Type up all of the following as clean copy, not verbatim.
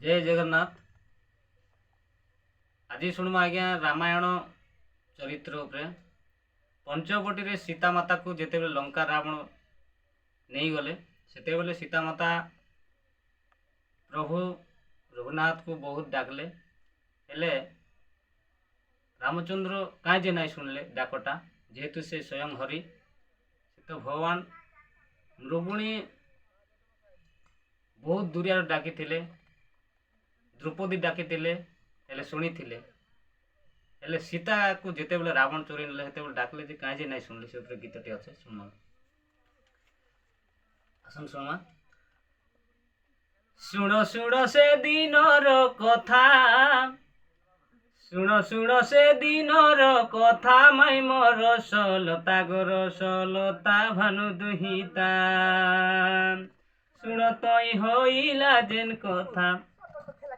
जय जगन्नाथ। आज शुणमा आज्ञा रामायण चरित्र उपरे पंचवटी रे सीता माता को जिते बेले लंका रावण नहीं गले सेते बेले सीता माता प्रभु रघुनाथ को बहुत डाकले हेले रामचंद्र कहीं जे नहीं शुणले डाकटा जेहेतु से स्वयं हरि से तो भगवान मृगुणी बहुत दूरिया डाकी द्रौपदी डाकी हेले शुणी हेले सीता को जिते बेले रावण चोरी नेले हेते बेले डाकले जे कहीं जे नहीं शुणले से ऊपर गीतटी अच्छे शुणमा आसन शुणमा। शुण शुण से दिनर कथा शुण शुण से दिनर कथा माई मोर सलता गोर सलता भानु दुहिता शुण तई होइला जेन कथा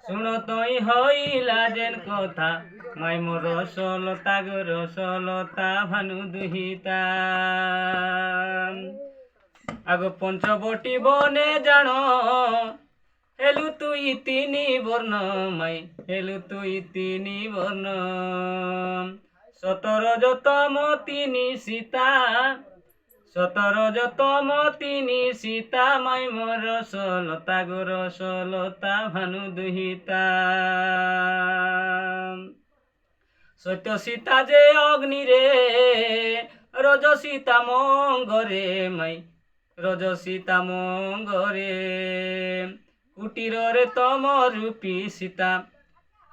शुण तई होइला जेन कथा माई मोर सलता गोर सलता भानु दुहिता आगो पंचवटी बने जानो हेलु तुई तीनी वर्ण माई हेलु तुई तीनी वर्ण सतर जतम तीनी सीता सतर जतम तीनी सीता माई मोर सलता गोर सलता भानु दुहिता सत्य सीता जे अग्नि रे रज सीता मंगरे माई रज सीता मंगरे कुटीर रे तम रूपी सीता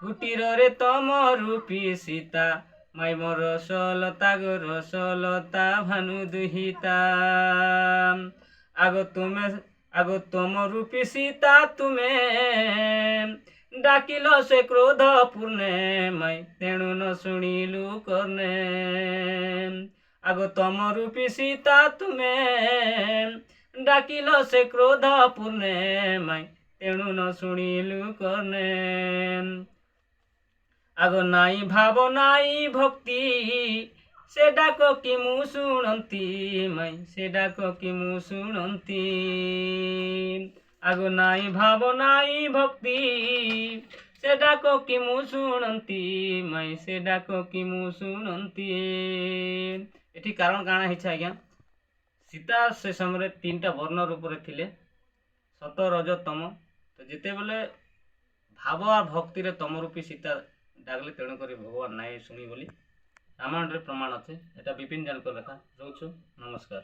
कुटीर रे तम रूपी सीता माई मोर सलता गोर सलता भानु दुहिता आगो तुम रूपी सीता तुम्हें डाकिल से क्रोध पूर्णे माई तेणु न शुणिलु कर्णे आगो तुम रूपी सीता तुम्हें डाकिल से क्रोध पूर्णे माई तेणु न शुणिलु कर्णे आगो नाई भाव नाई भक्ति से डाक कि मु शुणंती माई से डाक कि मु शुणंती आगो नाई भाव नाई भक्ति से डाक कि मु शुणंती माई से डाक कि मु शुणंती एठी कारण काଣା ହେଇଛି आज्ञा सीता से समय तीन वर्ण रूप रे थिले सत रज तम तो जिते बेले भाव आ भक्ति रे तम रूपी सीता डाकले तेणु करी भगवान नाई शुणी बोली रामायण रे प्रमाण अच्छे एटा विपिन जान को लेखा रोचु नमस्कार।